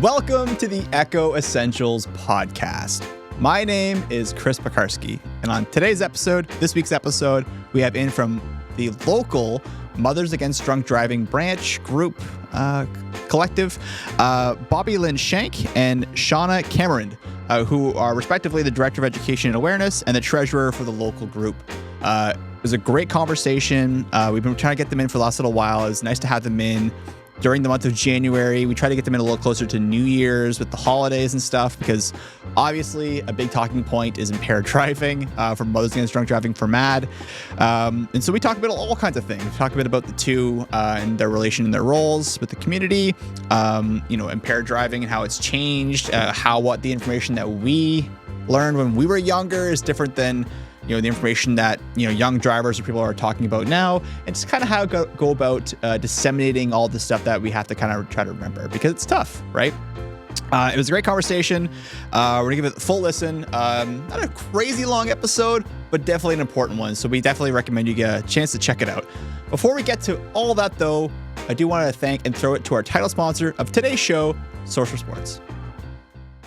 Welcome to the Echo Essentials podcast. My name is Chris Pekarsky, and on this week's episode, we have in from the local Mothers Against Drunk Driving branch group collective, Bobbie-Lyn Shank and Shona, Camirand, who are respectively the Director of Education and Awareness and the Treasurer for the local group. It was a great conversation. We've been trying to get them in for the last little while. It's nice to have them in during the month of January. We try to get them in a little closer to New Year's with the holidays and stuff, because obviously a big talking point is impaired driving for Mothers Against Drunk Driving for MADD. And so we talk about all kinds of things. We talk a bit about the two and their relation and their roles with the community, impaired driving and how it's changed, what the information that we learned when we were younger is different than the information that young drivers or people are talking about now, and just kind of how to go about disseminating all the stuff that we have to kind of try to remember, because it's tough, right? It was a great conversation. We're gonna give it a full listen. Not a crazy long episode, but definitely an important one. So we definitely recommend you get a chance to check it out. Before we get to all that, though, I do want to thank and throw it to our title sponsor of today's show, Source for Sports.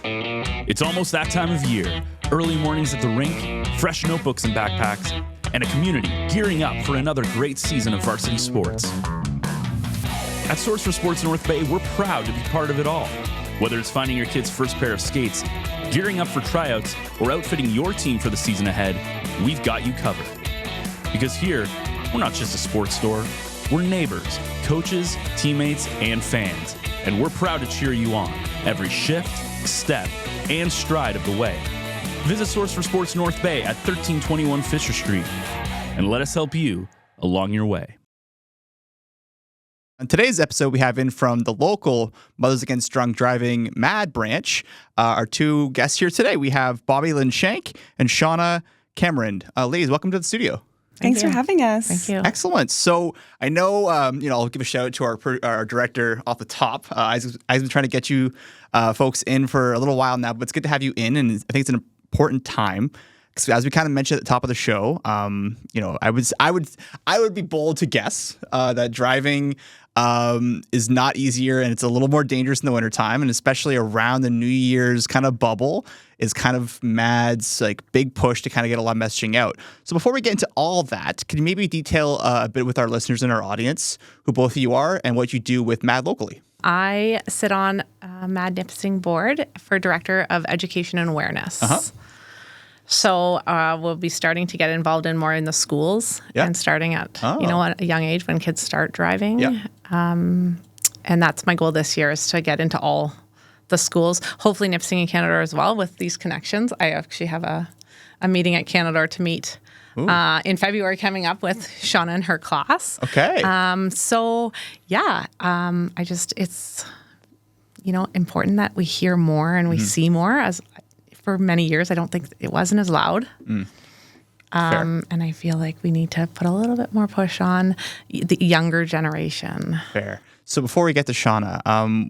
It's almost that time of year. Early mornings at the rink, fresh notebooks and backpacks, and a community gearing up for another great season of varsity sports. At Source for Sports North Bay, we're proud to be part of it all. Whether it's finding your kid's first pair of skates, gearing up for tryouts, or outfitting your team for the season ahead, we've got you covered. Because here, we're not just a sports store, we're neighbors, coaches, teammates, and fans. And we're proud to cheer you on every shift, step, and stride of the way. Visit Source for Sports North Bay at 1321 Fisher Street and let us help you along your way. On today's episode, we have in from the local Mothers Against Drunk Driving MADD branch, our two guests here today. We have Bobbie-Lyn Shank and Shona, Camirand. Ladies, welcome to the studio. Thanks for having us. Thank you. Excellent. So I know, I'll give a shout out to our director off the top. I've been trying to get you folks in for a little while now, but it's good to have you in, and I think it's an important time. Because as we kind of mentioned at the top of the show, I would be bold to guess that driving is not easier, and it's a little more dangerous in the wintertime, and especially around the New Year's kind of bubble is kind of MADD's big push to kind of get a lot of messaging out. So before we get into all that, can you maybe detail a bit with our listeners and our audience who both of you are and what you do with MADD locally? I sit on MADD Nipissing board for Director of Education and Awareness. Uh-huh. So we'll be starting to get involved in more in the schools and starting at a young age when kids start driving. Yeah. And that's my goal this year, is to get into all the schools, hopefully Nipissing and Canadore as well with these connections. I actually have a meeting at Canadore to meet in February coming up with Shona and her class. Okay. It's important that we hear more and we see more. As for many years, I don't think it wasn't as loud. And I feel like we need to put a little bit more push on the younger generation. Fair. So before we get to Shona,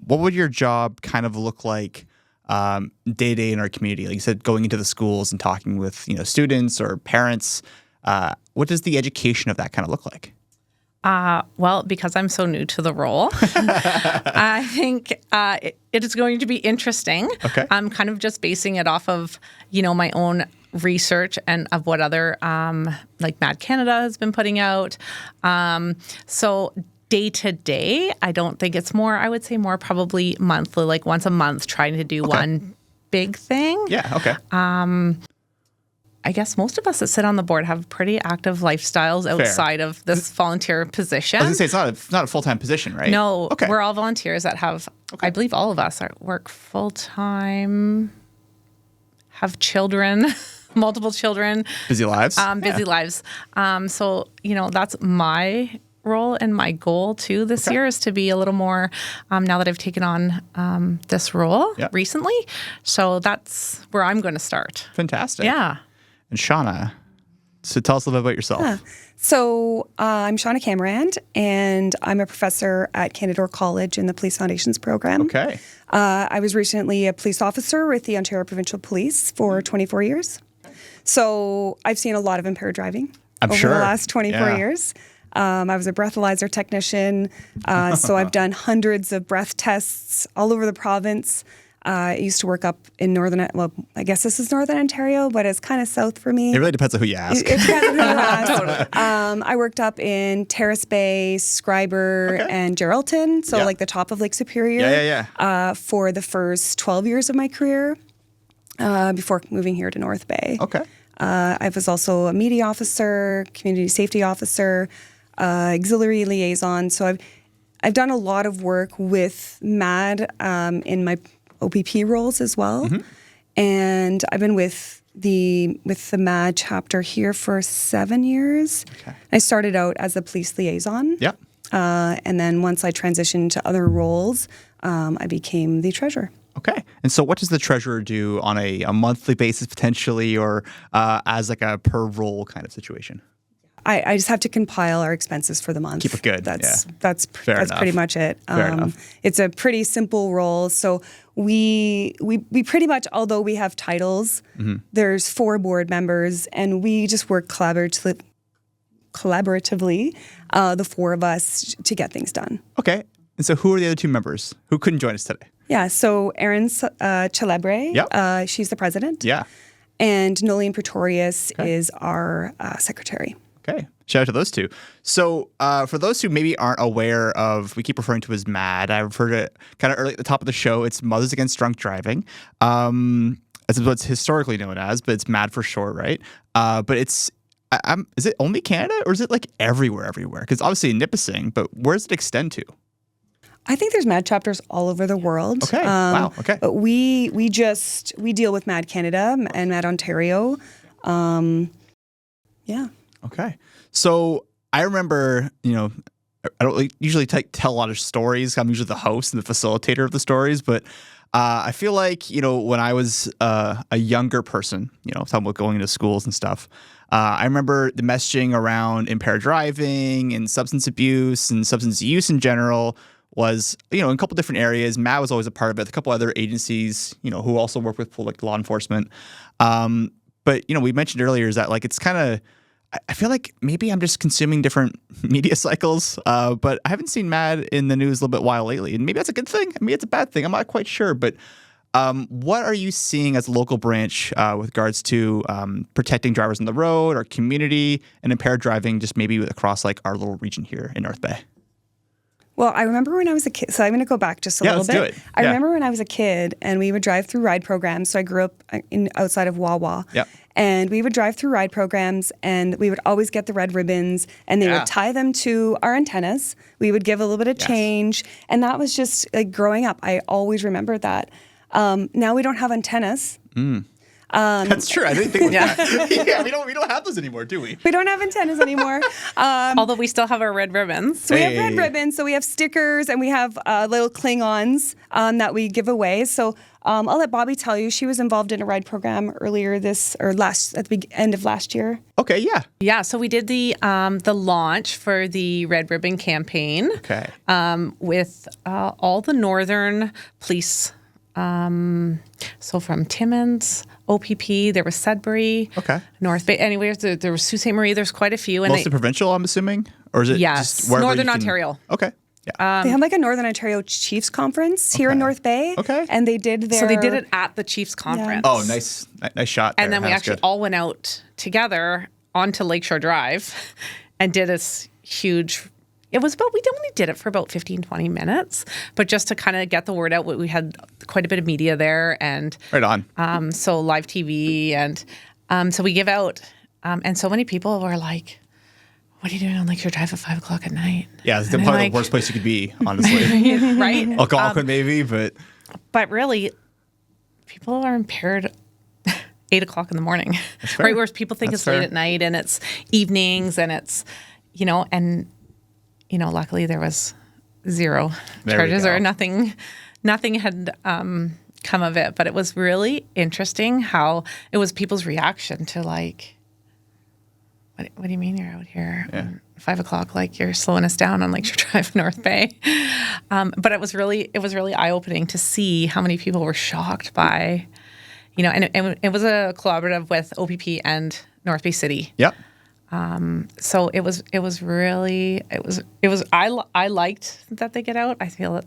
what would your job kind of look like day to day in our community? Like you said, going into the schools and talking with students or parents. What does the education of that kind of look like? Well, because I'm so new to the role, I think it is going to be interesting. Okay. I'm kind of just basing it off of, my own research and of what other, MADD Canada has been putting out. So day to day, I don't think it's more, I would say more probably monthly, like once a month, trying to do one big thing. Yeah, okay. I guess most of us that sit on the board have pretty active lifestyles outside of this volunteer position. I was going to say, it's not a full-time position, right? No, okay. We're all volunteers that have, I believe all of us work full-time, have children, multiple children. Busy lives. Busy lives. So, that's my role and my goal too this year is to be a little more, now that I've taken on this role recently. So that's where I'm going to start. Fantastic. Yeah. And Shona, so tell us a little bit about yourself. Yeah. So I'm Shona Camirand, and I'm a professor at Canadore College in the Police Foundations program. Okay. I was recently a police officer with the Ontario Provincial Police for 24 years. So I've seen a lot of impaired driving over the last 24 years. I was a breathalyzer technician. So I've done hundreds of breath tests all over the province. I used to work up in I guess this is Northern Ontario, but it's kind of south for me. It really depends on who you ask. It depends on who you ask. I worked up in Terrace Bay, Schreiber, and Geraldton, so like the top of Lake Superior. For the first 12 years of my career before moving here to North Bay. Okay. I was also a media officer, community safety officer, auxiliary liaison. So I've done a lot of work with MADD in my OPP roles as well. And I've been with the MADD chapter here for 7 years. Okay. I started out as a police liaison. Yep. And then once I transitioned to other roles, I became the treasurer. Okay. And so what does the treasurer do on a monthly basis potentially, or as like a per role kind of situation? I just have to compile our expenses for the month. Keep it good. That's enough. pretty much it. Fair enough. It's a pretty simple role. So we pretty much, although we have titles, there's 4 board members, and we just work collaboratively, the 4 of us, to get things done. Okay. And so who are the other 2 members who couldn't join us today? Yeah. So Erin Celebre, Yep. she's the president. Yeah. And Nolian Pretorius is our secretary. Okay. Shout out to those 2. So for those who maybe aren't aware of, we keep referring to as MADD. I referred to it kind of early at the top of the show. It's Mothers Against Drunk Driving. That's what it's historically known as, but it's MADD for short, right? But it's, is it only Canada, or is it like everywhere? Because obviously in Nipissing, but where does it extend to? I think there's MADD chapters all over the world. Okay. Wow. Okay. But we deal with MADD Canada and MADD Ontario. Yeah. Okay. So I remember, I don't usually tell a lot of stories. I'm usually the host and the facilitator of the stories, but I feel like, when I was a younger person, talking about going into schools and stuff, I remember the messaging around impaired driving and substance abuse and substance use in general was, in a couple different areas. MADD was always a part of it. A couple other agencies, who also work with like law enforcement. But, we mentioned earlier is that like it's kind of, I feel like maybe I'm just consuming different media cycles, but I haven't seen MADD in the news a little bit while lately. And maybe that's a good thing. Maybe it's a bad thing. I'm not quite sure. But what are you seeing as a local branch with regards to protecting drivers on the road, our community, and impaired driving just maybe across like our little region here in North Bay? Well, I remember when I was a kid, so I'm going to go back just a little bit. Let's do it. I remember when I was a kid and we would drive through ride programs. So I grew up outside of Wawa. Yep. And we would drive through ride programs, and we would always get the red ribbons, and they would tie them to our antennas. We would give a little bit of change. And that was just like growing up. I always remembered that. Now we don't have antennas. That's true. I didn't think yeah, we don't have those anymore, do we? We don't have antennas anymore. Although we still have our red ribbons. So we have red ribbons, so we have stickers, and we have little Klingons that we give away. So I'll let Bobbie tell you. She was involved in a ride program at the end of last year. Okay, yeah. Yeah, so we did the launch for the Red Ribbon campaign. Okay. With all the northern police. So from Timmins, OPP, there was Sudbury, North Bay. Anyways, there was Sault Ste. Marie. There's quite a few. And mostly provincial, I'm assuming? Or is it just wherever Northern Ontario. Okay. Yeah. They had like a Northern Ontario Chiefs Conference here in North Bay. Okay. And they did So they did it at the Chiefs Conference. Oh, nice shot there. And then we actually all went out together onto Lakeshore Drive and did this huge... we only did it for about 15, 20 minutes, but just to kind of get the word out, we had quite a bit of media there and... Right on. So live TV and so we give out, and so many people were like, what are you doing on Lakeshore Drive at 5 o'clock at night? Yeah, it's probably the worst place you could be, honestly. Right? Algonquin maybe, but... But really, people are impaired 8 o'clock in the morning, right? Whereas people think it's late at night and it's evenings and it's, luckily there was zero charges or nothing had come of it. But it was really interesting how it was people's reaction to like, what do you mean you're out here at 5 o'clock? Like you're slowing us down on Lakeshore Drive, North Bay. But it was really eye opening to see how many people were shocked by, and it was a collaborative with OPP and North Bay City. Yep. So it was really, I liked that they get out. I feel that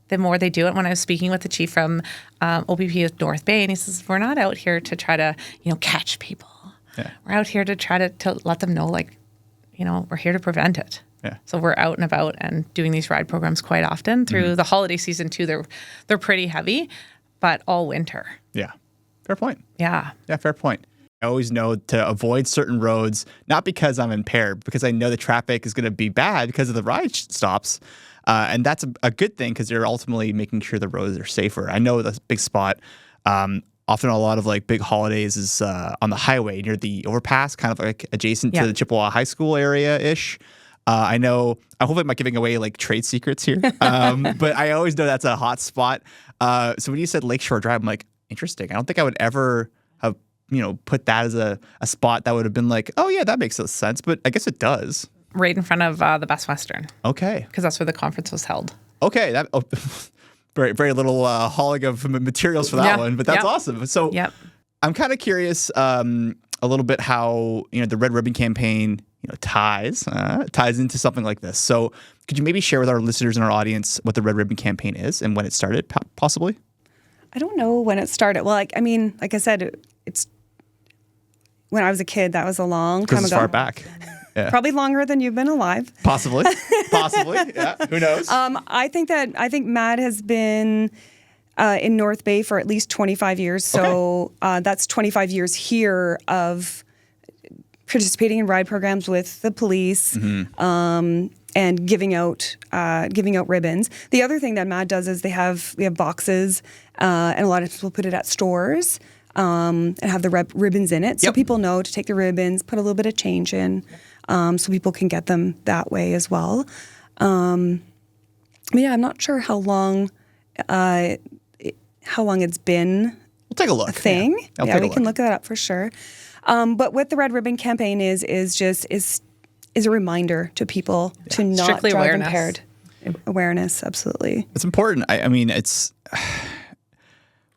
the more they do it, when I was speaking with the chief from OPP of North Bay, and he says, we're not out here to try to, catch people. Yeah. We're out here to try to let them know, we're here to prevent it. Yeah. So we're out and about and doing these ride programs quite often through the holiday season too. They're pretty heavy, but all winter. Yeah. Fair point. Yeah. Yeah, fair point. I always know to avoid certain roads, not because I'm impaired, but because I know the traffic is going to be bad because of the ride stops. And that's a good thing because you're ultimately making sure the roads are safer. I know the big spot, often a lot of like big holidays is on the highway near the overpass, kind of like adjacent to the Chippewa High School area-ish. I know, I hope I'm not giving away like trade secrets here, but I always know that's a hot spot. So when you said Lakeshore Drive, I'm like, interesting. I don't think I would ever have, put that as a spot that would have been like, oh yeah, that makes sense. But I guess it does. Right in front of the Best Western. Okay. Because that's where the conference was held. Okay. Very, very little hauling of materials for that one, but that's awesome. So I'm kind of curious a little bit how, the Red Ribbon campaign, ties into something like this. So could you maybe share with our listeners and our audience what the Red Ribbon campaign is and when it started, possibly? I don't know when it started. Well, like I said, it's when I was a kid. That was a long time ago. Because it's far back. Yeah. Probably longer than you've been alive. Possibly. Yeah. Who knows? I think MADD has been in North Bay for at least 25 years. So that's 25 years here of participating in ride programs with the police. And giving out ribbons. The other thing that MADD does is we have boxes, and a lot of people put it at stores and have the ribbons in it, so people know to take the ribbons, put a little bit of change in, so people can get them that way as well. But yeah, I'm not sure how long it's been. We'll take a look. A thing. Yeah, we can look that up for sure. But what the Red Ribbon campaign is a reminder to people to not Strictly drive awareness. impaired. Awareness, absolutely. It's important. I mean, it's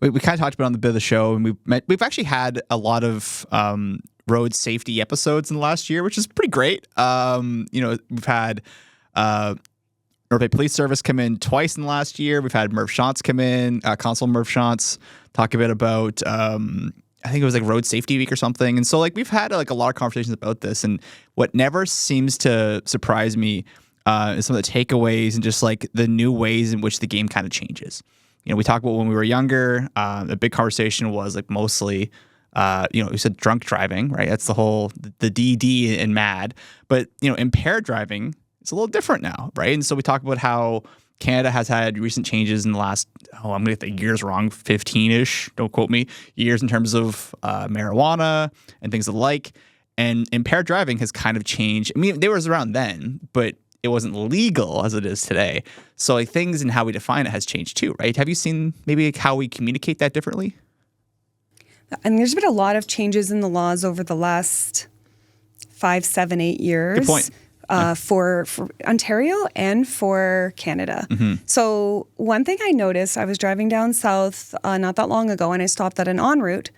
we kind of talked about it on the bit of the show, and we've actually had a lot of road safety episodes in the last year, which is pretty great. We've had North Bay Police Service come in twice in the last year. We've had Merv Shantz come in, Constable Merv Shantz, talk a bit about I think it was like Road Safety Week or something. And so like we've had like a lot of conversations about this, and what never seems to surprise me is some of the takeaways and just like the new ways in which the game kind of changes. We talked about when we were younger, the big conversation was like mostly, we said drunk driving, right? That's the whole, the DD in MADD, but impaired driving, it's a little different now, right? And so we talk about how Canada has had recent changes in the last, I'm going to get the years wrong, 15-ish, don't quote me, years in terms of marijuana and things of the like. And impaired driving has kind of changed. I mean, it was around then, but it wasn't legal as it is today. So like things and how we define it has changed too, right? Have you seen maybe how we communicate that differently? And there's been a lot of changes in the laws over the last 5, 7, 8 years. Good point. For Ontario and for Canada. So one thing I noticed, I was driving down south not that long ago, and I stopped at an en route,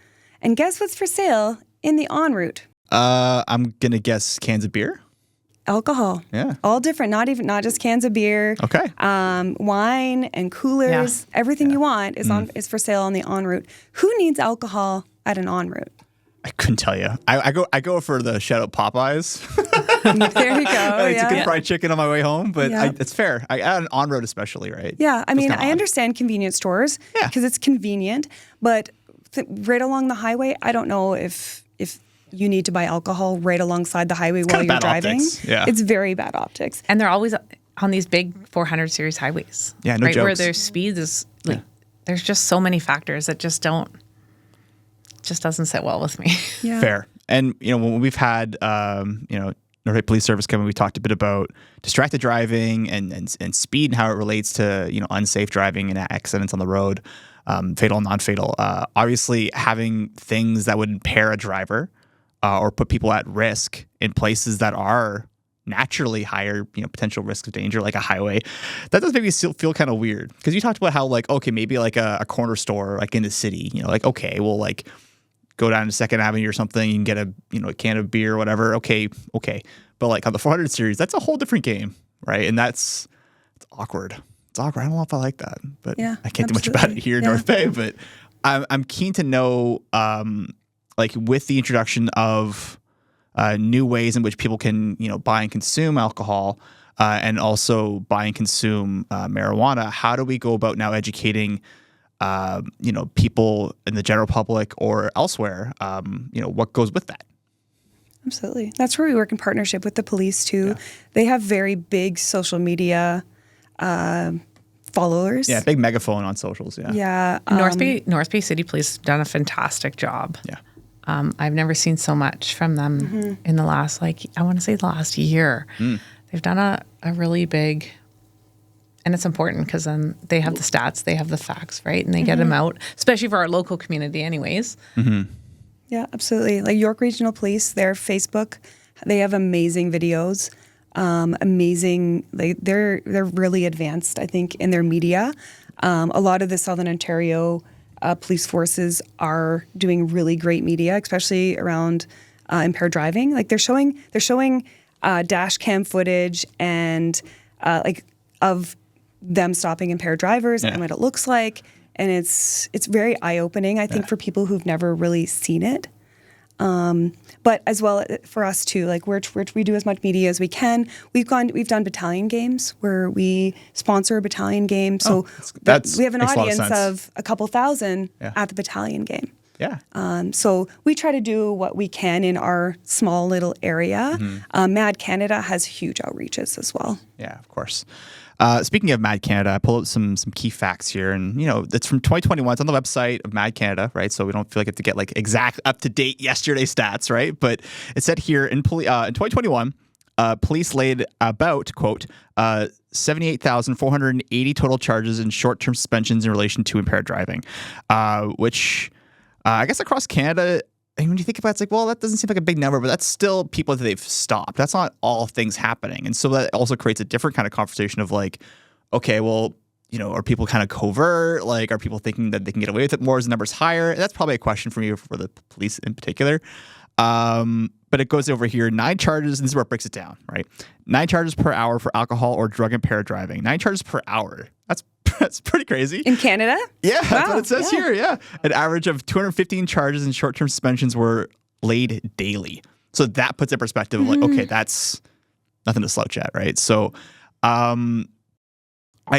and guess what's for sale in the en route? I'm gonna guess cans of beer. Alcohol. Yeah. All different, not just cans of beer. Okay. Wine and coolers, everything you want is for sale on the en route. Who needs alcohol at an en route? I couldn't tell you. I go for the shout out Popeyes. There you go. It's a good fried chicken on my way home, but Yeah. it's fair. On road especially, right? Yeah, I mean, kinda I odd. understand convenience stores because it's convenient, but right along the highway, I don't know if you need to buy alcohol right alongside the highway while kinda you're bad driving. optics. Yeah. It's very bad optics. And they're always on these big 400 series highways. Yeah, no right, where jokes. their speed is like, there's just so many factors that just doesn't sit well with me. Yeah. Fair. And when we've had North Bay Police Service come in, we talked a bit about distracted driving and speed and how it relates to unsafe driving and accidents on the road, fatal and non-fatal. Obviously, having things that would impair a driver or put people at risk in places that are naturally higher, potential risk of danger, like a highway, that does maybe still feel kind of weird. Because you talked about how maybe like a corner store like in the city, okay, well, like go down to Second Avenue or something, you can get a can of beer or whatever. Okay. But like on the 400 series, that's a whole different game, right? And it's awkward. It's awkward. I don't know if I like that, but Yeah, I can't do much about it here in North Bay. But I'm keen to know, like with the introduction of new ways in which people can, buy and consume alcohol, and also buy and consume marijuana. How do we go about now educating, people in the general public or elsewhere? What goes with that? Absolutely. That's where we work in partnership with the police too. Yeah. They have very big social media followers. Yeah, big megaphone on socials. Yeah. Yeah. North Bay City Police have done a fantastic job. Yeah. I've never seen so much from them in the last, I want to say the last year. They've done a really big, and it's important because then they have the stats, they have the facts, right? And they get them out, especially for our local community anyways. Yeah, absolutely. Like York Regional Police, their Facebook, they have amazing videos. They're really advanced, I think, in their media. A lot of the Southern Ontario police forces are doing really great media, especially around impaired driving. Like they're showing dash cam footage and of them stopping impaired drivers and what it looks like. And it's very eye-opening, I think, for people who've never really seen it. But as well for us too, like we do as much media as we can. We've done battalion games where we sponsor a battalion game. So we have an audience of a couple thousand at the battalion game. Yeah. So we try to do what we can in our small little area. MADD Canada has huge outreaches as well. Yeah, of course. Speaking of MADD Canada, I pulled up some key facts here, and it's from 2021. It's on the website of MADD Canada, right? So we don't feel like we have to get like exact up to date yesterday stats, right? But it said here in 2021, police laid about quote 78,480 total charges and short-term suspensions in relation to impaired driving, which I guess across Canada. And when you think about it, it's like, well, that doesn't seem like a big number, but that's still people that they've stopped. That's not all things happening. And so that also creates a different kind of conversation of like, okay, well, are people kind of covert? Like, are people thinking that they can get away with it more as the numbers higher? And that's probably a question for you for the police in particular. But it goes over here, 9 charges, and this is where it breaks it down, right? 9 charges per hour for alcohol or drug impaired driving. 9 charges per hour. That's pretty crazy. In Canada? Yeah, that's what it says here, yeah. An average of 215 charges and short-term suspensions were laid daily. So that puts in perspective of like, okay, that's nothing to slouch at, right? So I don't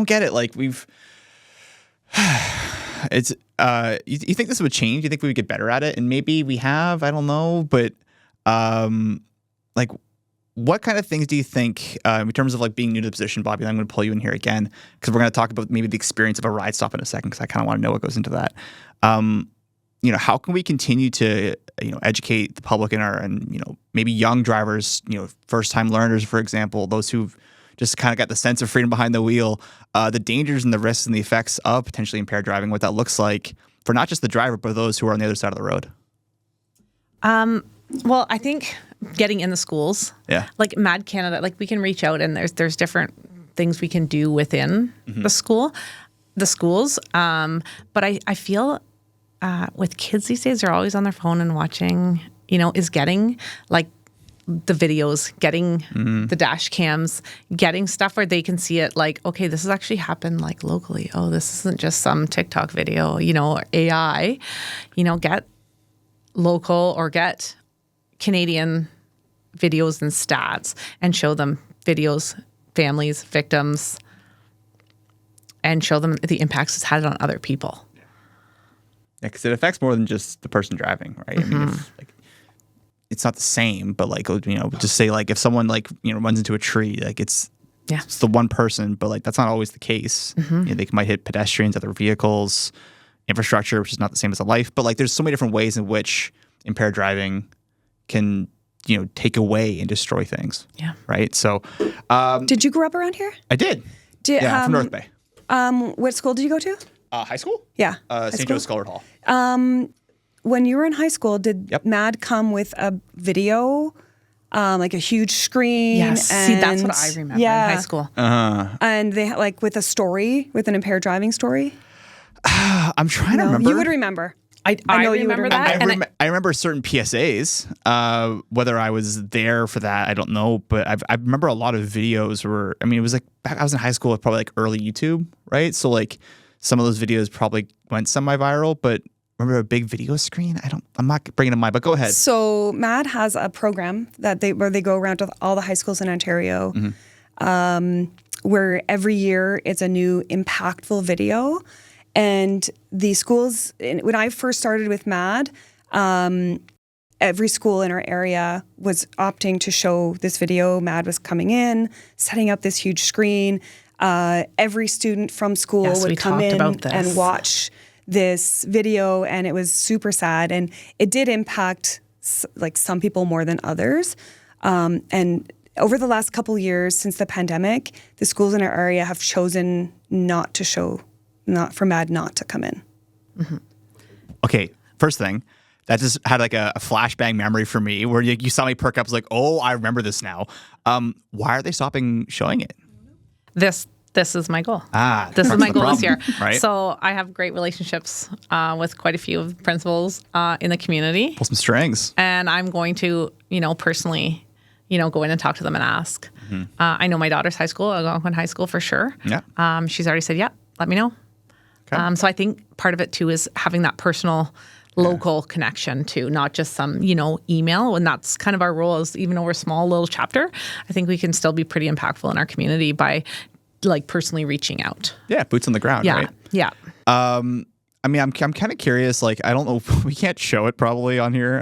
get it. Like we've it's you think this would change? You think we would get better at it? And maybe we have, I don't know, but like what kind of things do you think, in terms of like being new to the position, Bobbie, I'm going to pull you in here again because we're going to talk about maybe the experience of a ride stop in a second because I kind of want to know what goes into that. How can we continue to, educate the public and maybe young drivers, first-time learners, for example, those who've just kind of got the sense of freedom behind the wheel, the dangers and the risks and the effects of potentially impaired driving, what that looks like for not just the driver, but those who are on the other side of the road? Well, I think getting in the schools, like MADD Canada, like we can reach out and there's different things we can do within the schools. But I feel with kids these days, they're always on their phone and watching, is getting like the videos, getting the dash cams, getting stuff where they can see it like, okay, this has actually happened like locally. Oh, this isn't just some TikTok video, or AI, get local or get Canadian videos and stats and show them videos, families, victims, and show them the impacts it's had on other people. Yeah, because it affects more than just the person driving, right? I mean, it's not the same, but like, just say like if someone like, runs into a tree, like it's the one person, but like that's not always the case. They might hit pedestrians, other vehicles, infrastructure, which is not the same as a life. But like there's so many different ways in which impaired driving can, take away and destroy things. Yeah. Right. So, did you grow up around here? I did. From North Bay. What school did you go to? High school? Yeah. St. Joe's Scullard Hall. When you were in high school, did MADD come with a video, like a huge screen? Yes. See, that's what I remember in high school. And they with a story, with an impaired driving story? I'm trying to No, remember. you would remember. I know you would remember remember. that. I remember certain PSAs. Whether I was there for that, I don't know. But I remember a lot of videos were. I mean, it was like back I was in high school, probably like early YouTube, right? So like some of those videos probably went semi-viral. But remember a big video screen? I'm not bringing to mind. But go ahead. So MADD has a program where they go around to all the high schools in Ontario, where every year it's a new impactful video. And the schools, when I first started with MADD, every school in our area was opting to show this video. MADD was coming in, setting up this huge screen. Every student from school would come in and watch this video, and it was super sad. And it did impact like some people more than others. And over the last couple years since the pandemic, the schools in our area have chosen not for MADD not to come in. Mm-hmm. Okay, first thing, that just had like a flashbang memory for me where you saw me perk up. I was like, oh, I remember this now. Why are they stopping showing it? This is my goal. This is my goal this year. Right? So I have great relationships with quite a few of the principals in the community. Pull some strings. And I'm going to, personally, go in and talk to them and ask. Mm-hmm. I know my daughter's high school, Algonquin High School for sure. Yeah. She's already said, yeah, let me know. Okay. So I think part of it too is having that personal, local connection to not just some, email. And that's kind of our role is even though we're a small little chapter, I think we can still be pretty impactful in our community by like personally reaching out. Yeah, boots on the ground, right? Yeah. I mean, I'm kind of curious. Like, I don't know, we can't show it probably on here.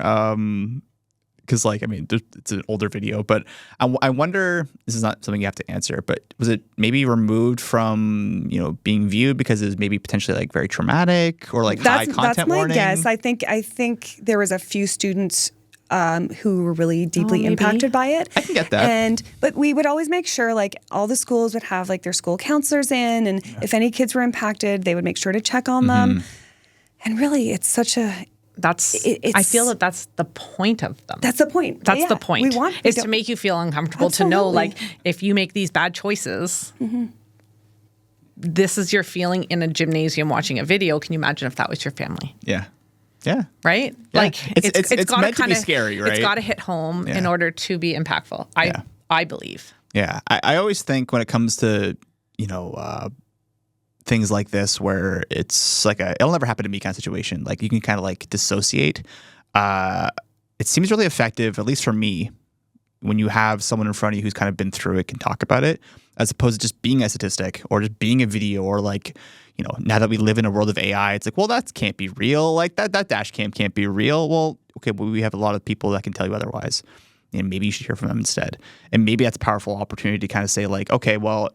Because, like, I mean, it's an older video, but I wonder, this is not something you have to answer, but was it maybe removed from, being viewed because it was maybe potentially, like, very traumatic or, like, high content warning? That's my guess. I think there was a few students who were really deeply impacted by it. I can get that. But we would always make sure, like, all the schools would have, like, their school counselors in, and if any kids were impacted, they would make sure to check on them. And really, it's such a... I feel that that's the point of them. That's the point. That's the point. Is to make you feel uncomfortable, to know, like, if you make these bad choices, this is your feeling in a gymnasium watching a video. Can you imagine if that was your family? Yeah. Yeah. Right? Yeah. Like, it's meant to be scary, right? It's got to hit home in order to be impactful, I believe. Yeah. I always think when it comes to, things like this where it's like it'll never happen to me kind of situation. Like you can kind of like dissociate. It seems really effective, at least for me, when you have someone in front of you who's kind of been through it, can talk about it, as opposed to just being a statistic or just being a video or like, now that we live in a world of AI, it's like, well, that can't be real. Like that dash cam can't be real. Well, okay, well, we have a lot of people that can tell you otherwise. And maybe you should hear from them instead. And maybe that's a powerful opportunity to kind of say like, okay, well,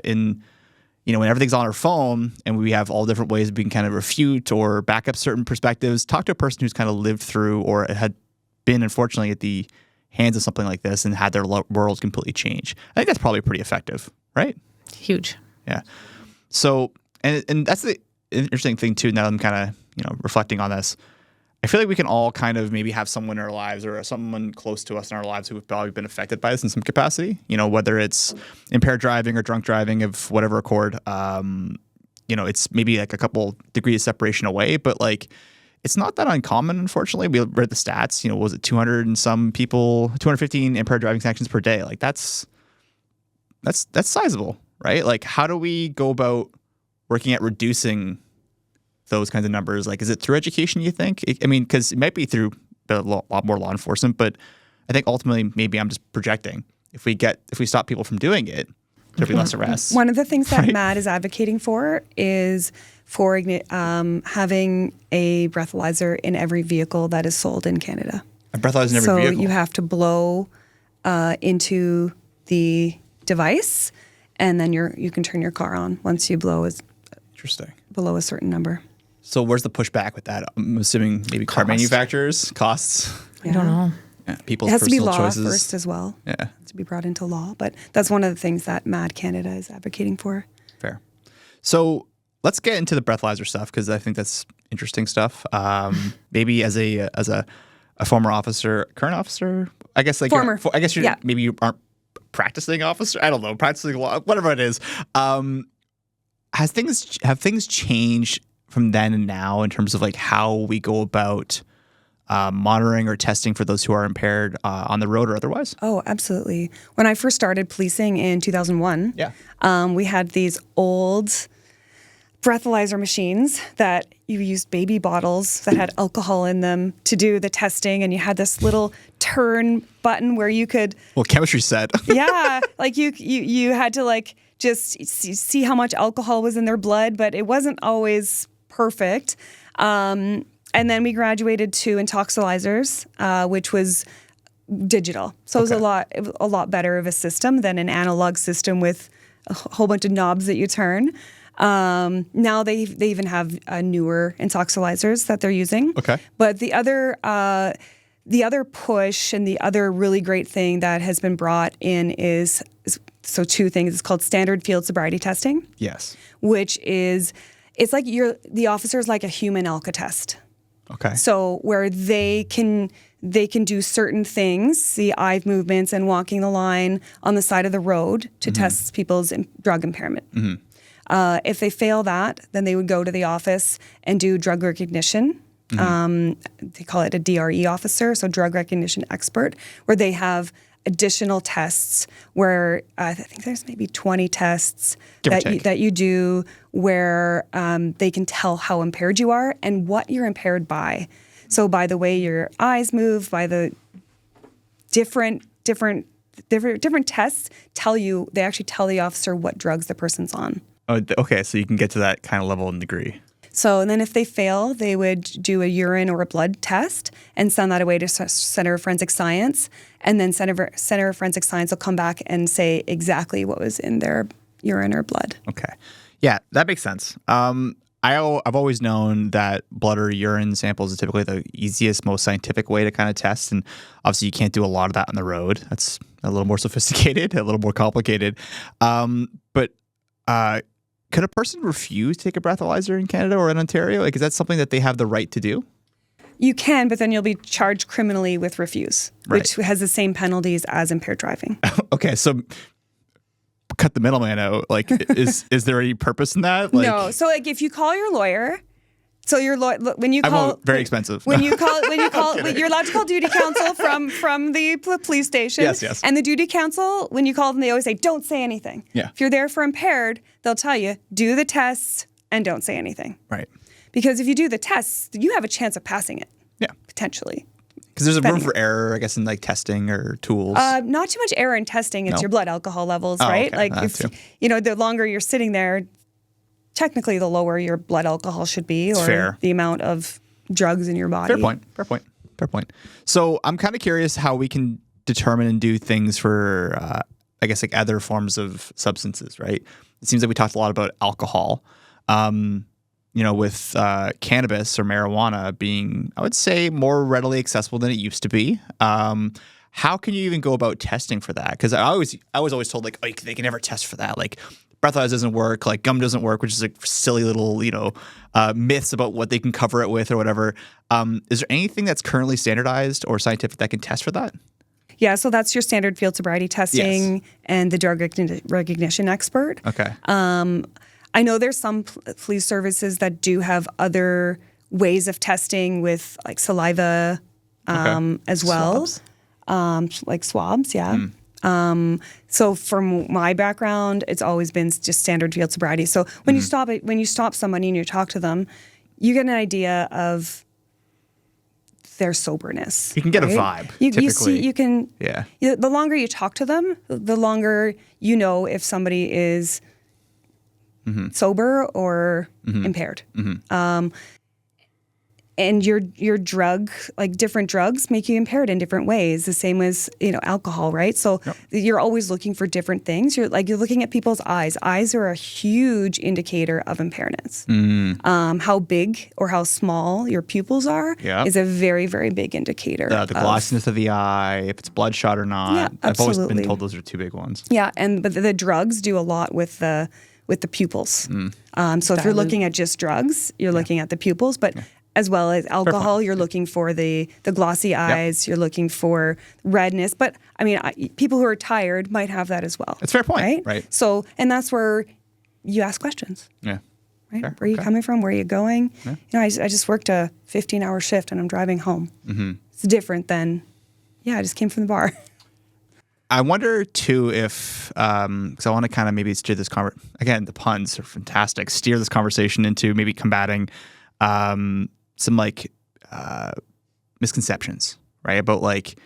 when everything's on our phone and we have all different ways we can kind of refute or back up certain perspectives, talk to a person who's kind of lived through or had been, unfortunately, at the hands of something like this and had their worlds completely change. I think that's probably pretty effective, right? Huge. Yeah. So, and that's the interesting thing, too, now that I'm kind of, reflecting on this. I feel like we can all kind of maybe have someone in our lives or someone close to us in our lives who have probably been affected by this in some capacity, whether it's impaired driving or drunk driving of whatever accord. It's maybe like a couple degrees of separation away, but like it's not that uncommon, unfortunately. We read the stats, was it 200 and some people, 215 impaired driving sanctions per day? Like that's sizable, right? Like how do we go about working at reducing those kinds of numbers? Like, is it through education, you think? Because it might be through a lot more law enforcement, but I think ultimately maybe I'm just projecting. If we stop people from doing it, there'll be less arrests. One of the things that MADD is advocating for is having a breathalyzer in every vehicle that is sold in Canada. A breathalyzer in every vehicle? So you have to blow into the device, and then you can turn your car on once you blow Interesting. Below a certain number. So where's the pushback with that? I'm assuming maybe car manufacturers, costs. Yeah. I don't know. Yeah, people's it has to be personal law choices. first as well. Yeah. To be brought into law. But that's one of the things that MADD Canada is advocating for. Fair. So let's get into the breathalyzer stuff because I think that's interesting stuff. Maybe as a former officer, current officer, I guess like former. Maybe you aren't practicing officer. I don't know, practicing law, whatever it is. Have things changed from then and now in terms of like how we go about monitoring or testing for those who are impaired on the road or otherwise? Oh, absolutely. When I first started policing in 2001, we had these old breathalyzer machines that you used baby bottles that had alcohol in them to do the testing, and you had this little turn button where you could chemistry set. like you had to like just see how much alcohol was in their blood, but it wasn't always perfect. And then we graduated to intoxilizers, which was digital. So it was a lot better of a system than an analog system with a whole bunch of knobs that you turn. Now they even have newer intoxilizers that they're using. Okay. But the other push and the other really great thing that has been brought in is two things. It's called standard field sobriety testing. Yes. Which is, it's like the officer's like a human alka test. Okay. So where they can do certain things, the eye movements and walking the line on the side of the road to test people's drug impairment. If they fail that, then they would go to the office and do drug recognition. They call it a DRE officer, so drug recognition expert, where they have additional tests where I think there's maybe 20 tests that you do where they can tell how impaired you are and what you're impaired by. So by the way your eyes move, by the different tests they actually tell the officer what drugs the person's on. Oh, okay. So you can get to that kind of level and degree. So and then if they fail, they would do a urine or a blood test and send that away to Center of Forensic Science. And then Center of Forensic Science will come back and say exactly what was in their urine or blood. Okay. Yeah, that makes sense. I've always known that blood or urine samples is typically the easiest, most scientific way to kind of test. And obviously you can't do a lot of that on the road. That's a little more sophisticated, a little more complicated. But could a person refuse to take a breathalyzer in Canada or in Ontario? Like, is that something that they have the right to do? You can, but then you'll be charged criminally with refuse, which has the same penalties as impaired driving. Okay, so cut the middleman out. Like, is there any purpose in that? Like, no. So, like, if you call your lawyer, when you call, very expensive. When you call, you're allowed to call duty counsel from the police station. Yes. And the duty counsel, when you call them, they always say, "Don't say anything." Yeah. If you're there for impaired, they'll tell you, do the tests and don't say anything. Right. Because if you do the tests, you have a chance of passing it. Yeah. Potentially. Because there's a room for error, I guess, in like testing or tools. Not too much error in testing. It's your blood alcohol levels, right? Okay. Like the longer you're sitting there, technically the lower your blood alcohol should be, or the amount of drugs in your body. Fair point. So I'm kind of curious how we can determine and do things for, I guess, like other forms of substances, right? It seems like we talked a lot about alcohol. With cannabis or marijuana being, I would say, more readily accessible than it used to be. How can you even go about testing for that? Because I was always told, like, oh, they can never test for that. Like, breathalyzer doesn't work, like gum doesn't work, which is like silly little, myths about what they can cover it with or whatever. Is there anything that's currently standardized or scientific that can test for that? Yeah, so that's your standard field sobriety testing and the drug recognition expert. Okay. I know there's some police services that do have other ways of testing with like saliva as well. Swabs. Like swabs, yeah. So from my background, it's always been just standard field sobriety. So when you stop somebody and you talk to them, you get an idea of their soberness. You can get a vibe. The longer you talk to them, the longer you know if somebody is sober or impaired. And your drug, like different drugs, make you impaired in different ways. The same as alcohol, right? So you're always looking for different things. You're looking at people's eyes. Eyes are a huge indicator of impairments. How big or how small your pupils are is a very, very big indicator. The glossiness of the eye, if it's bloodshot or not. Yeah, I've always been told those are two big ones. Yeah, but the drugs do a lot with the pupils. So if you're looking at just drugs, you're looking at the pupils, but as well as alcohol, you're looking for the glossy eyes, you're looking for redness. But I mean, people who are tired might have that as well. That's a fair point. Right? So, and that's where you ask questions. Yeah. right? Fair. Where are you Okay. coming from? Where are you going? You know, I just worked a 15-hour shift and I'm driving home. Mm-hmm. It's different than, I just came from the bar. I wonder too if, because I want to kind of maybe steer this again, the puns are fantastic. Steer this conversation into maybe combating some like misconceptions, right? About like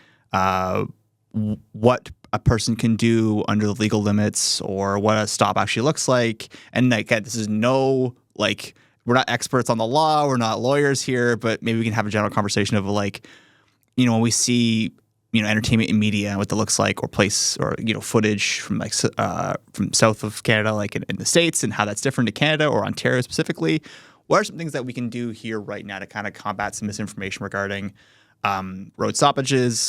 what a person can do under the legal limits or what a stop actually looks like. And like, this is no, like, we're not experts on the law. We're not lawyers here, but maybe we can have a general conversation of like, you know, when we see, you know, entertainment and media and what that looks like, or place, or, you know, footage from like from south of Canada, like in the States, and how that's different to Canada or Ontario specifically. What are some things that we can do here right now to kind of combat some misinformation regarding road stoppages,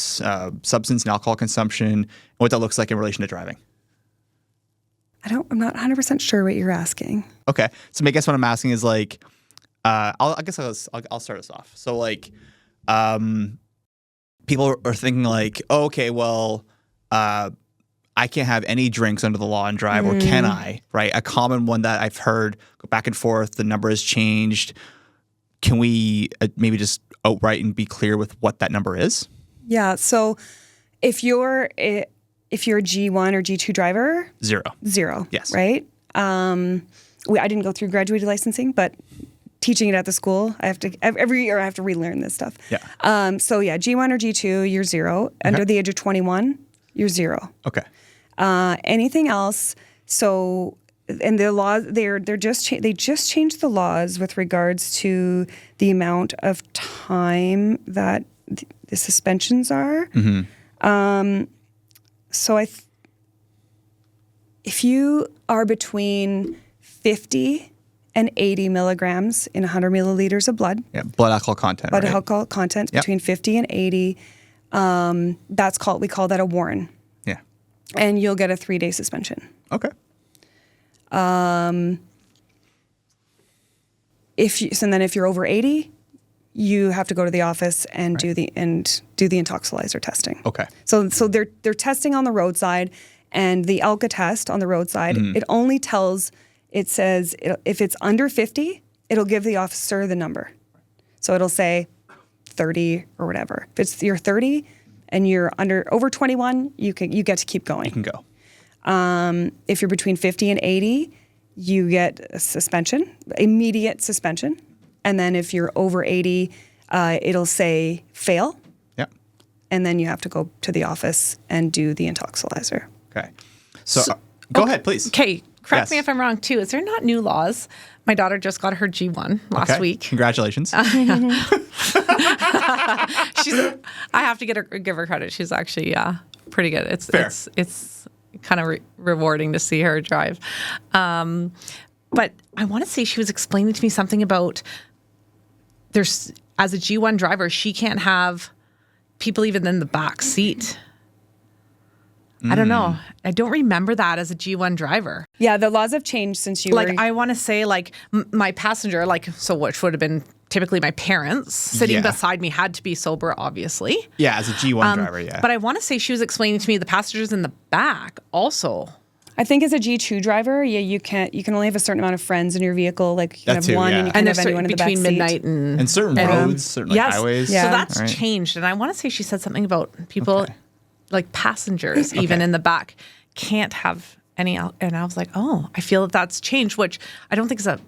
substance and alcohol consumption, and what that looks like in relation to driving? I'm not 100% sure what you're asking. Okay, so I guess what I'm asking is like, I'll start us off. So like, people are thinking like, oh, okay, well, I can't have any drinks under the law and drive, or can I? Right? A common one that I've heard go back and forth. The number has changed. Can we maybe just outright and be clear with what that number is? Yeah. So if you're a G1 or G2 driver, zero. Yes. Right. I didn't go through graduated licensing, but teaching it at the school, every year I have to relearn this stuff. Yeah. So yeah, G1 or G2, you're zero. Okay. Under the age of 21, you're zero. Okay. Anything else? So, and the law, they just changed the laws with regards to the amount of time that the suspensions are. Mm-hmm. So if you are between 50 and 80 milligrams in 100 milliliters of blood. Yeah, blood alcohol content. Blood alcohol content between 50 and 80. We call that a warrant. Yeah. And you'll get a 3-day suspension. Okay. If you're over 80, you have to go to the office and do the intoxilizer testing. Okay. So they're testing on the roadside, and the ALCA test on the roadside, it only tells, it says if it's under 50, it'll give the officer the number. So it'll say 30 or whatever. If you're 30 and you're over 21, you get to keep going. You can go. If you're between 50 and 80, you get a suspension, immediate suspension. And then if you're over 80, it'll say fail. Yeah. And then you have to go to the office and do the intoxilizer. Okay. So go ahead, please. Okay. Correct me if I'm wrong, too. Is there not new laws? My daughter just got her G1 last week. Congratulations. I have to give her credit. She's actually pretty good. It's kind of rewarding to see her drive. But I want to say she was explaining to me something about as a G1 driver, she can't have people even in the back seat. I don't know. I don't remember that as a G1 driver. Yeah, the laws have changed since you were... I want to say, my passenger, which would have been typically my parents, sitting beside me had to be sober, obviously. Yeah, as a G1 driver, yeah. But I want to say she was explaining to me the passengers in the back also. I think as a G2 driver, you can only have a certain amount of friends in your vehicle. Like you can have one and you can have anyone in the back seat. Between midnight and certain roads, certain highways. Yeah. So that's changed. And I want to say she said something about people... like passengers, even in the back, can't have any. And I was like, oh, I feel that's changed, which I don't think is a.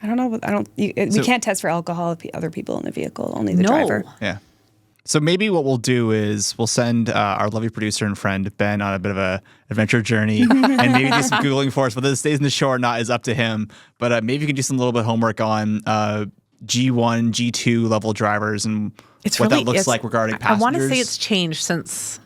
I don't know. We can't test for alcohol with other people in the vehicle, only the driver. Yeah. So maybe what we'll do is we'll send our lovely producer and friend, Ben, on a bit of a adventure journey and maybe do some Googling for us. Whether this stays in the show or not is up to him. But maybe you can do some little bit of homework on G1, G2 level drivers and what that looks like regarding passengers. I want to say it's changed since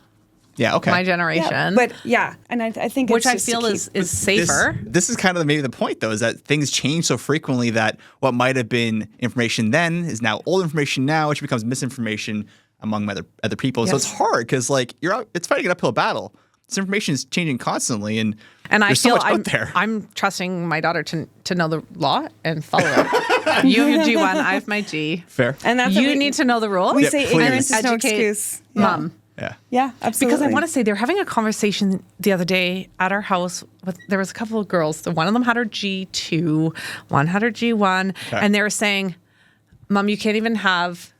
my generation. Yeah, and I think which I feel is safer. This is kind of maybe the point, though, is that things change so frequently that what might have been information then is now old information now, which becomes misinformation among other people. Yes. So it's hard because it's fighting an uphill battle. This information is changing constantly, and there's so much out there. I'm trusting my daughter to know the law and follow it. You have your G1, I have my G. Fair. And that's you need to know the rules. We say ignorance is no excuse. Mom. Yeah. Yeah, absolutely. Because I want to say they were having a conversation the other day at our house. There was a couple of girls. One of them had her G2, one had her G1, and they were saying, "Mom, you can't even have.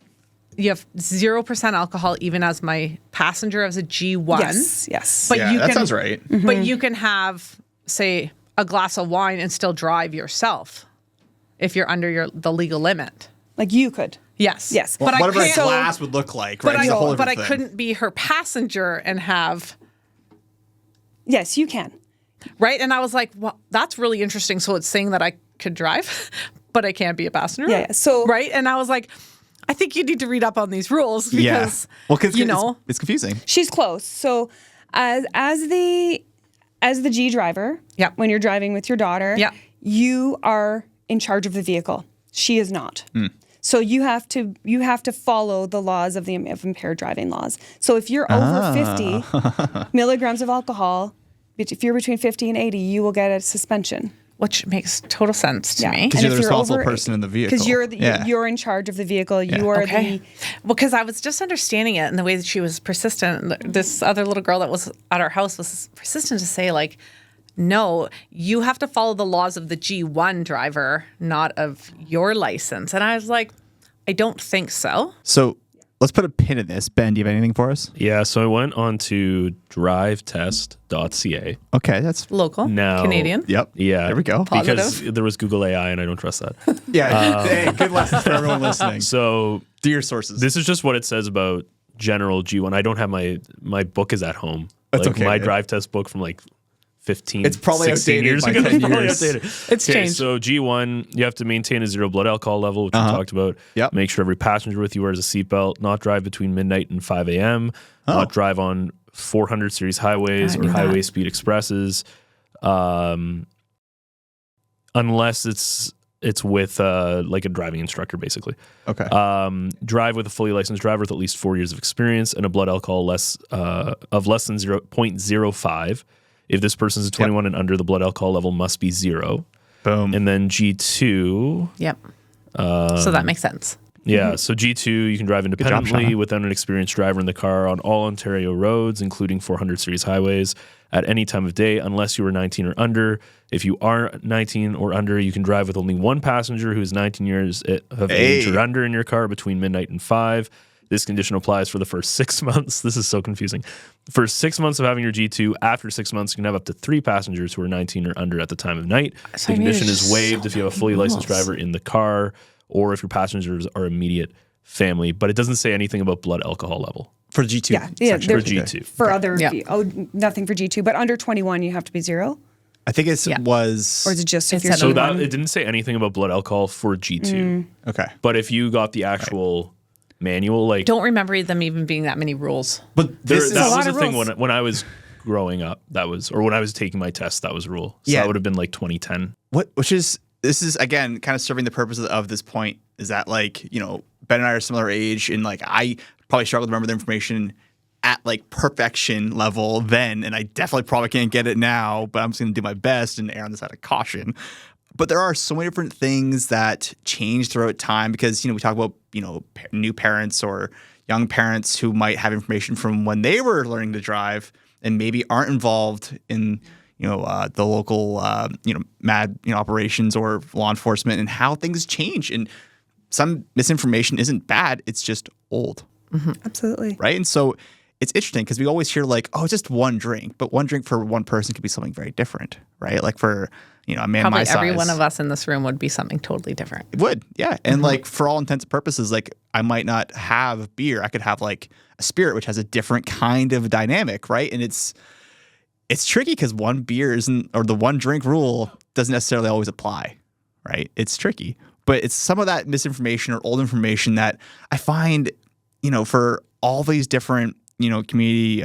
You have 0% alcohol even as my passenger as a G1. Yes. But you that can, sounds right. But you can have, say, a glass of wine and still drive yourself if you're under the legal limit. Like you could. Yes. Well, but whatever I a can't, glass would look like, but right? It's a whole I different thing. couldn't be her passenger and have. Yes, you can. Right. And I was like, well, that's really interesting. So it's saying that I could drive, but I can't be a passenger. Yeah. So right. And I was like, I think you need to read up on these rules because, well, because you know, it's confusing. she's close. So as the G driver, when you're driving with your daughter, you are in charge of the vehicle. She is not. So you have to follow the laws of impaired driving laws. So if you're over 50 milligrams of alcohol, if you're between 50 and 80, you will get a suspension. Which makes total sense to me. Because you're the responsible person in the vehicle. Because you're in charge of the vehicle. You are the... Because I was just understanding it and the way that she was persistent. This other little girl that was at our house was persistent to say, like, no, you have to follow the laws of the G1 driver, not of your license. And I was like, I don't think so. So let's put a pin in this. Ben, do you have anything for us? Yeah, so I went on to drivetest.ca. Okay, that's local, Canadian. Yep. Yeah. There we go. Because there was Google AI and I don't trust that. Hey, good lessons for everyone listening. So do your sources. This is just what it says about general G1. I don't have my book is at home. That's like okay. My drive test book from like 15, it's probably 16 outdated years by ago. 10 It's probably years. outdated. It's changed. So G1, you have to maintain a 0 blood alcohol level, which we talked about. Yep. Make sure every passenger with you wears a seatbelt. Not drive between midnight and 5 a.m. Not drive on 400 series highways or highway speed expresses, unless it's with like a driving instructor, basically. Okay. Drive with a fully licensed driver with at least 4 years of experience and a blood alcohol of less than 0.05. If this person is 21 and under, the blood alcohol level must be 0. Boom. And then G2. Yep. So that makes sense. Yeah. So G2, you can drive independently Shona. without an experienced driver in the car on all Ontario roads, including 400 series highways, at any time of day, unless you are 19 or under. If you are 19 or under, you can drive with only one passenger who is 19 years of age or under in your car between midnight and 5. This condition applies for the first 6 months. This is so confusing. The first 6 months of having your G2. After 6 months, you can have up to 3 passengers who are 19 or under at the time of night. The condition is waived if you have a fully licensed driver in the car or if your passengers are immediate family. But it doesn't say anything about blood alcohol level. For G2. Yeah, section. For G2. For other, nothing for G2, but under 21, you have to be 0. I think it was... Or is it just if It you're said So G1. that it didn't say anything about blood alcohol for G2. Okay. But if you got the actual manual, like... Don't remember them even being that many rules. But that this is... was the thing when I was growing up, or when I was taking my test, that was a rule. So that would have been like 2010. This is, again, kind of serving the purpose of this point, is that, like, you know, Ben and I are similar age, and, like, I probably struggle to remember the information at, like, perfection level then, and I definitely probably can't get it now, but I'm just going to do my best and err on the side of caution. But there are so many different things that change throughout time because, you know, we talk about, you know, new parents or young parents who might have information from when they were learning to drive and maybe aren't involved in, you know, the local, MADD, operations or law enforcement and how things change. And some misinformation isn't bad. It's just old. Mm-hmm. Absolutely. Right. And so it's interesting because we always hear like, oh, it's just one drink, but one drink for one person could be something very different. Right. Like for, you know, a man Probably my size. every one of us in this room would be something totally different. It would. Yeah. And like for all intents and purposes, like I might not have beer. I could have like a spirit, which has a different kind of dynamic. Right. And it's tricky because one beer isn't, or the one drink rule doesn't necessarily always apply. Right. It's tricky, but it's some of that misinformation or old information that I find, you know, for all these different, you know, community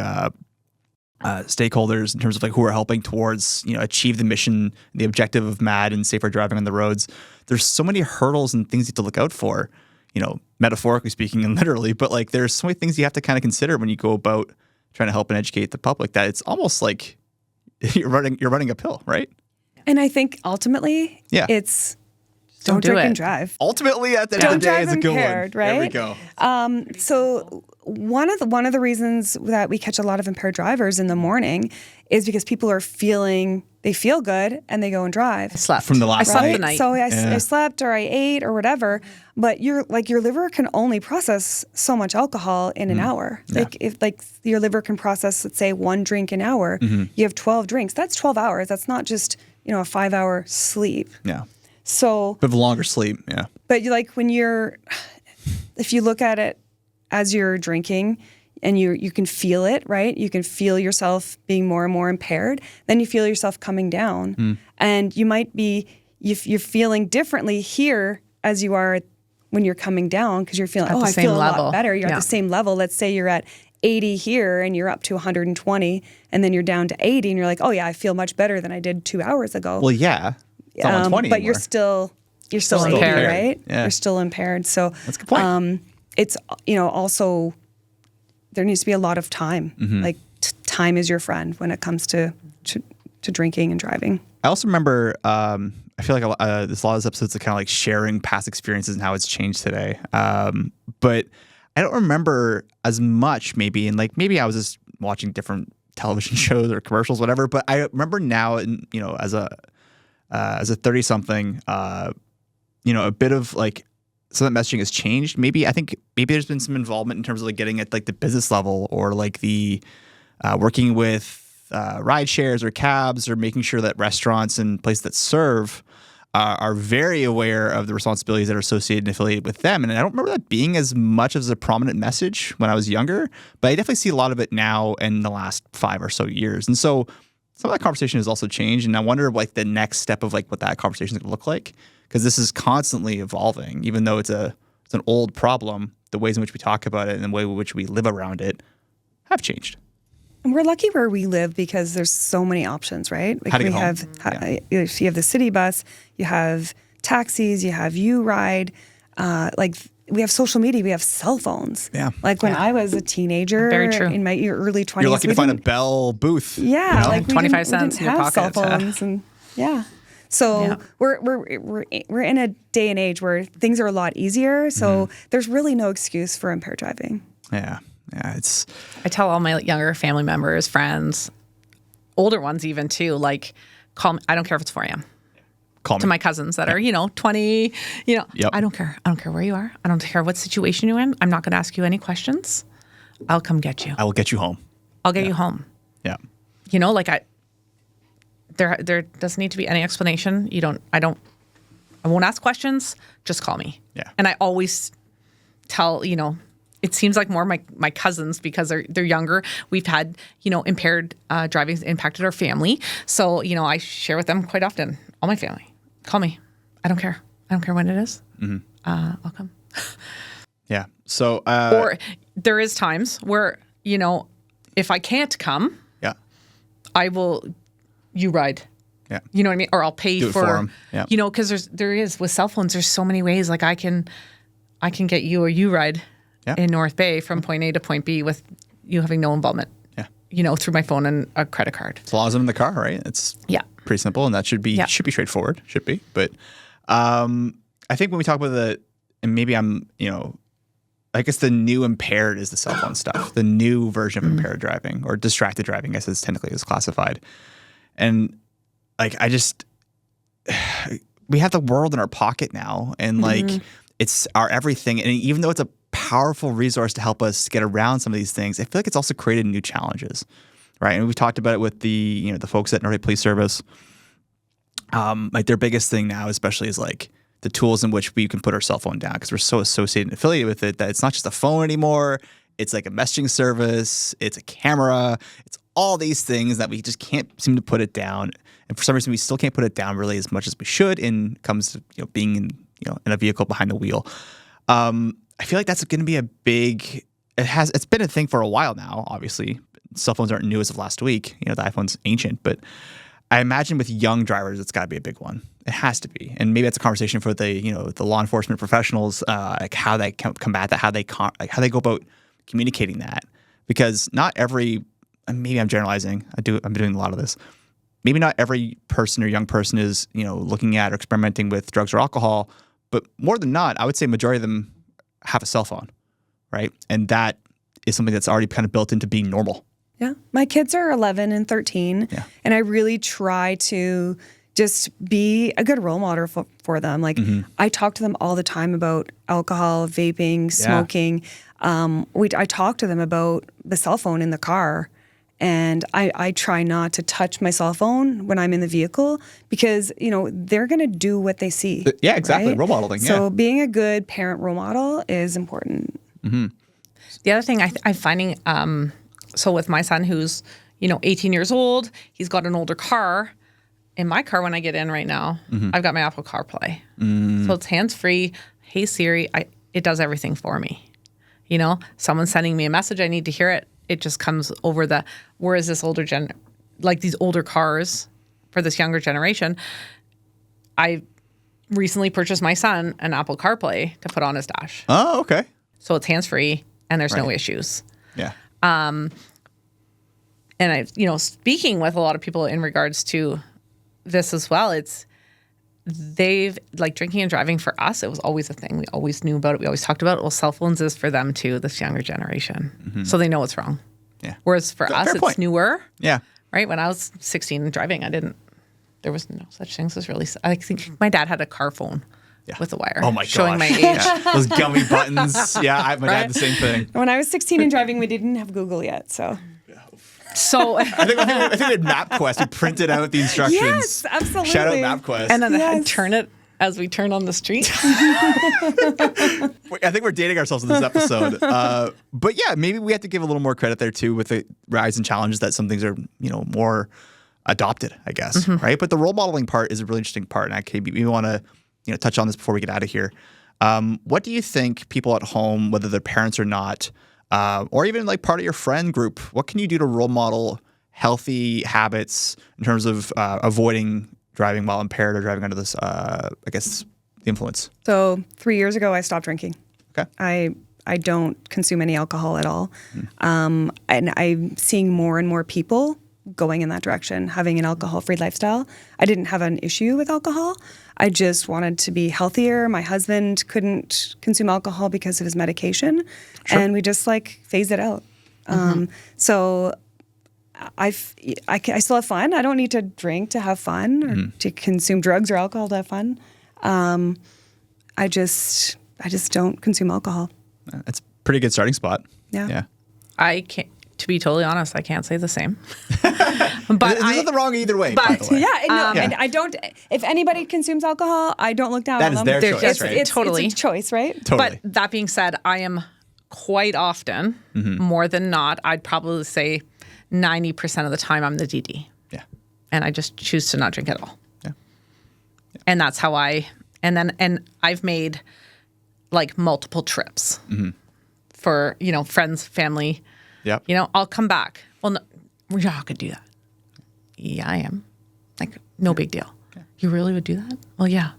stakeholders in terms of like who are helping towards, you know, achieve the mission, the objective of MADD and safer driving on the roads. There's so many hurdles and things you have to look out for, you know, metaphorically speaking and literally, but like there's so many things you have to kind of consider when you go about trying to help and educate the public that it's almost like you're running uphill, right? And I think ultimately, it's don't do drink it. and drive. Ultimately, at the end of the day, it's a good one. Impaired, right? There we go. So one of the reasons that we catch a lot of impaired drivers in the morning is because people they feel good and they go and drive. I slept. From the last I slept night. the night. So I slept or I ate or whatever, but your liver can only process so much alcohol in an hour. Yeah. If your liver can process, let's say, 1 drink an hour, you have 12 drinks. That's 12 hours. That's not just, a 5-hour sleep. Yeah. So, Bit of longer sleep. Yeah. but if you look at it as you're drinking and you can feel it, right? You can feel yourself being more and more impaired. Then you feel yourself coming down. And you might you're feeling differently here as you are when you're coming down because you're feeling, At the I same feel a level. lot better. You're Yeah. at the same level. Let's say you're at 80 here and you're up to 120 and then you're down to 80 and you're like, oh yeah, I feel much better than I did 2 hours ago. Well, yeah. It's not 120 but anymore. you're still impaired. impaired, right? Yeah. You're still impaired. So That's a good point. it's also there needs to be a lot of time. Like time is your friend when it comes to drinking and driving. I also remember, I feel like there's a lot of these episodes that kind of like sharing past experiences and how it's changed today. But I don't remember as much maybe, and like maybe I was just watching different television shows or commercials, whatever. But I remember now, as a 30-something, a bit of like some of that messaging has changed. I think there's been some involvement in terms of like getting at like the business level or like the working with ride shares or cabs or making sure that restaurants and places that serve are very aware of the responsibilities that are associated and affiliated with them. And I don't remember that being as much as a prominent message when I was younger, but I definitely see a lot of it now in the last 5 or so years. And so some of that conversation has also changed. And I wonder like the next step of like what that conversation is going to look like, because this is constantly evolving, even though it's an old problem. The ways in which we talk about it and the way in which we live around it have changed. And we're lucky where we live because there's so many options, right? Like How to get we home. have, you have the city bus, you have taxis, you have U-Ride, we have social media, we have cell phones. Yeah. Like when I was a teenager, Very true. in my early 20s, You're lucky to we find a didn't- Bell booth. Yeah, like we 25 didn't- cents we in didn't your have cell pocket. phones, and yeah. So Yeah. we're in a day and age where things are a lot easier. So there's really no excuse for impaired driving. Yeah. It's I tell all my younger family members, friends, older ones even too, like, call me. I don't care if it's 4 a.m. call me. To my cousins that are, 20, Yep. I don't care. I don't care where you are. I don't care what situation you're in. I'm not going to ask you any questions. I'll come get you. I will get you home. I'll get you home. Yeah. There doesn't need to be any explanation. I won't ask questions. Just call me. Yeah. And I always tell, it seems like more my cousins because they're younger. We've had, impaired driving impacted our family. So, I share with them quite often. All my family, call me. I don't care. I don't care when it is. I'll come. Yeah. So, Or there is times where, if I can't come, yeah. I will, you ride. Yeah. You know what I mean? Or I'll pay Do it for 'em. Yeah. Because there is with cell phones, there's so many ways. Like I can get you a U-Ride Yeah. in North Bay from point A to point B with you having no involvement. Yeah. Through my phone and a credit card. As long as I'm in the car, right? It's Yeah. pretty simple, and that should be straightforward. Should be. But I think when we talk about and maybe I'm, I guess the new impaired is the cell phone stuff. The new version of impaired driving or distracted driving, I guess it's technically is classified. And like we have the world in our pocket now, and like it's our everything. And even though it's a powerful resource to help us get around some of these things, I feel like it's also created new challenges, right? And we've talked about it with the folks at North Bay Police Service. Like their biggest thing now, especially, is like the tools in which we can put our cell phone down because we're so associated and affiliated with it that it's not just a phone anymore. It's like a messaging service. It's a camera. It's all these things that we just can't seem to put it down. And for some reason, we still can't put it down really as much as we should in comes to being in a vehicle behind the wheel. I feel like that's going to be a big. It's been a thing for a while now. Obviously, cell phones aren't new as of last week. The iPhone's ancient, but I imagine with young drivers, it's got to be a big one. It has to be, and maybe that's a conversation for the law enforcement professionals, like how they combat that, how they go about communicating that, because not every. Maybe I'm generalizing. I'm doing a lot of this. Maybe not every person or young person is looking at or experimenting with drugs or alcohol, but more than not, I would say majority of them have a cell phone, right? And that is something that's already kind of built into being normal. Yeah. My kids are 11 and 13, and I really try to just be a good role model for them. Like, I talk to them all the time about alcohol, vaping, smoking. I talk to them about the cell phone in the car, and I try not to touch my cell phone when I'm in the vehicle because, they're going to do what they see. Yeah, exactly. Right? Role modeling. So being a good parent role model is important. The other thing I'm finding, so with my son who's, 18 years old, he's got an older car. In my car, when I get in right now, I've got my Apple CarPlay. So it's hands-free. Hey, Siri, it does everything for me. Someone's sending me a message, I need to hear it. It just comes over whereas this these older cars for this younger generation, I recently purchased my son an Apple CarPlay to put on his dash. Oh, okay. So it's hands-free and there's no issues. Yeah. And I, speaking with a lot of people in regards to this as well, they've drinking and driving for us, it was always a thing. We always knew about it. We always talked about it. Well, cell phones is for them too, this younger generation. So they know it's wrong. Yeah. Whereas for us, it's newer. Yeah. Right? When I was 16 and driving, there was no such things as really, I think my dad had a car phone with a wire. Oh my gosh. Showing my age. Yeah. Those gummy buttons. Yeah, my dad had the same thing. When I was 16 and driving, we didn't have Google yet, so... So I think we had MapQuest. We printed out the instructions. Yes, absolutely. Shout out MapQuest. And then I'd turn it as we turn on the street. I think we're dating ourselves in this episode. But yeah, maybe we have to give a little more credit there too with the rise and challenges that some things are, more adopted, I guess, right? But the role modeling part is a really interesting part. And we want to, touch on this before we get out of here. What do you think people at home, whether they're parents or not, or even part of your friend group, what can you do to role model healthy habits in terms of avoiding driving while impaired or driving under this, the influence? So 3 years ago, I stopped drinking. Okay. I don't consume any alcohol at all. And I'm seeing more and more people going in that direction, having an alcohol-free lifestyle. I didn't have an issue with alcohol. I just wanted to be healthier. My husband couldn't consume alcohol because of his medication, and we just phased it out. So I still have fun. I don't need to drink to have fun or to consume drugs or alcohol to have fun. I just don't consume alcohol. That's a pretty good starting spot. Yeah. I can't. To be totally honest, I can't say the same. But there's nothing wrong either way, by the way. And I don't. If anybody consumes alcohol, I don't look down That on is them. their choice, right? It's Totally. a choice, right? Totally. But that being said, I am quite often, more than not, I'd probably say 90% of the time I'm the DD. Yeah. And I just choose to not drink at all. Yeah. And that's how and I've made multiple trips for, friends, family. Yep. I'll come back. Well, no, we're not going to do that. Yeah, I am. No big deal. Okay. You really would do that? Well, yeah.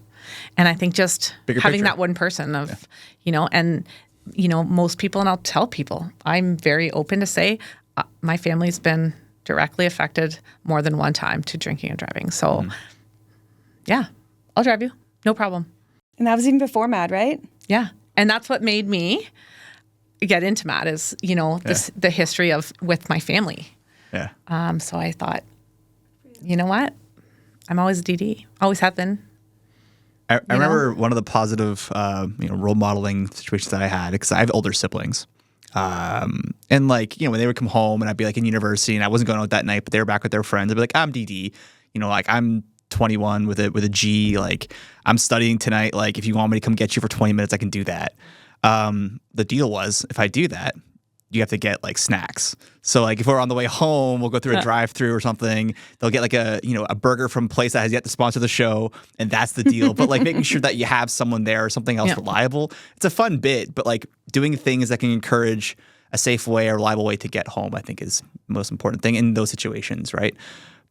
And I think just Bigger having picture. that one person of, most people, and I'll tell people, I'm very open to say my family's been directly affected more than one time to drinking and driving. So, yeah, I'll drive you. No problem. And that was even before MADD, right? Yeah. And that's what made me get into MADD is, the history with my family. Yeah. So I thought, you know what? I'm always a DD. Always have been. I remember one of the positive, role modeling situations that I had because I have older siblings. And when they would come home and I'd be in university and I wasn't going out that night, but they were back with their friends. I'd be like, I'm DD, I'm 21 with a G. I'm studying tonight. If you want me to come get you for 20 minutes, I can do that. The deal was if I do that, you have to get snacks. So if we're on the way home, we'll go through a drive-through or something. They'll get a burger from a place that has yet to sponsor the show, and that's the deal. But making sure that you have someone there or something else reliable. It's a fun bit, but doing things that can encourage a safe way or reliable way to get home, I think is the most important thing in those situations, right?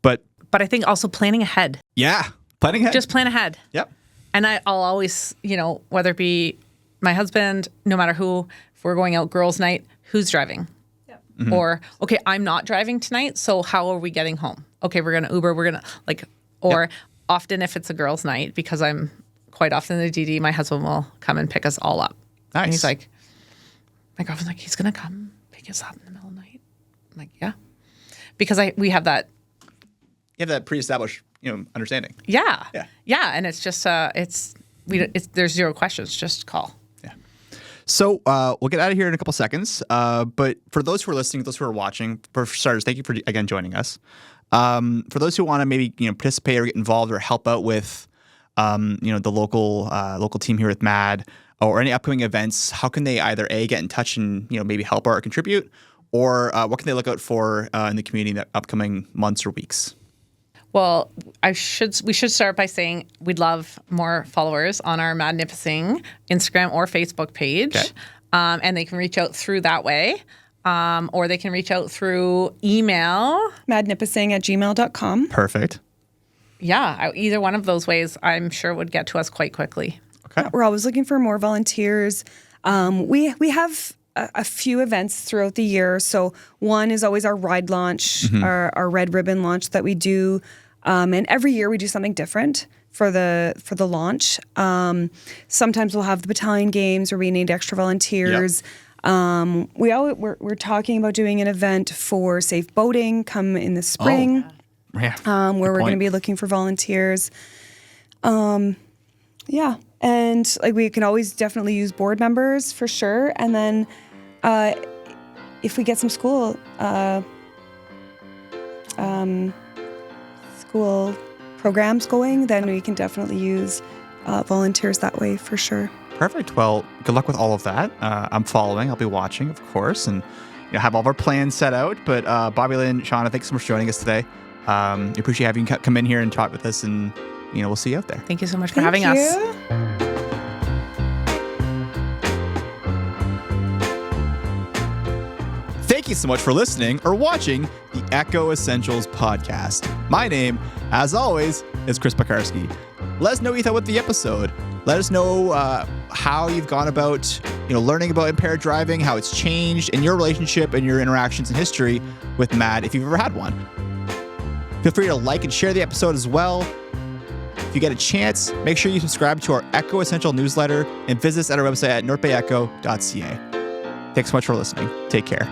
But I think also planning ahead. Yeah, planning ahead. Just plan ahead. Yep. And I'll always, whether it be my husband, no matter who, if we're going out girls' night, who's driving? Yep. Or, okay, I'm not driving tonight, so how are we getting home? Okay, we're going to Uber, we're going to, often if it's a girls' night, because I'm quite often the DD, my husband will come and pick us all up. Nice. And he's my girlfriend's he's going to come pick like, is that in the middle of the night? I'm like, yeah. Because we have that. You have that pre-established, understanding. Yeah. Yeah. Yeah. And it's just, there's zero questions. Just call. Yeah. So we'll get out of here in a couple seconds. But for those who are listening, those who are watching, for starters, thank you for, again, joining us. For those who want to maybe, participate or get involved or help out with, the local team here with MADD or any upcoming events, how can they either A, get in touch and, maybe help or contribute, or what can they look out for in the community in the upcoming months or weeks? Well, we should start by saying we'd love more followers on our MADD Nipissing Instagram or Facebook page. Okay. And they can reach out through that way. Or they can reach out through email. maddnipissing@gmail.com. Perfect. Yeah, either one of those ways, I'm sure would get to us quite quickly. Okay. We're always looking for more volunteers. We have a few events throughout the year. So one is always our ride launch, our red ribbon launch that we do. And every year we do something different for the launch. Sometimes we'll have the battalion games where we need extra volunteers. Yep. We're talking about doing an event for safe boating come in the spring. Oh. Yeah. Where we're going to be looking for volunteers. Yeah. And like we can always definitely use board members for sure. And then if we get some school programs going, then we can definitely use volunteers that way for sure. Perfect. Well, good luck with all of that. I'm following. I'll be watching, of course, and have all of our plans set out. But Bobbie-Lyn, Shona, thanks so much for joining us today. We appreciate having you come in here and talk with us, and we'll see you out there. Thank you so much for having us. Thank you so much for listening or watching the Echo Essentials podcast. My name, as always, is Chris Pekarski. Let us know what you thought with the episode. Let us know how you've gone about, learning about impaired driving, how it's changed in your relationship and your interactions and history with MADD, if you've ever had one. Feel free to like and share the episode as well. If you get a chance, make sure you subscribe to our Echo Essential newsletter and visit us at our website at northbayecho.ca. Thanks so much for listening. Take care.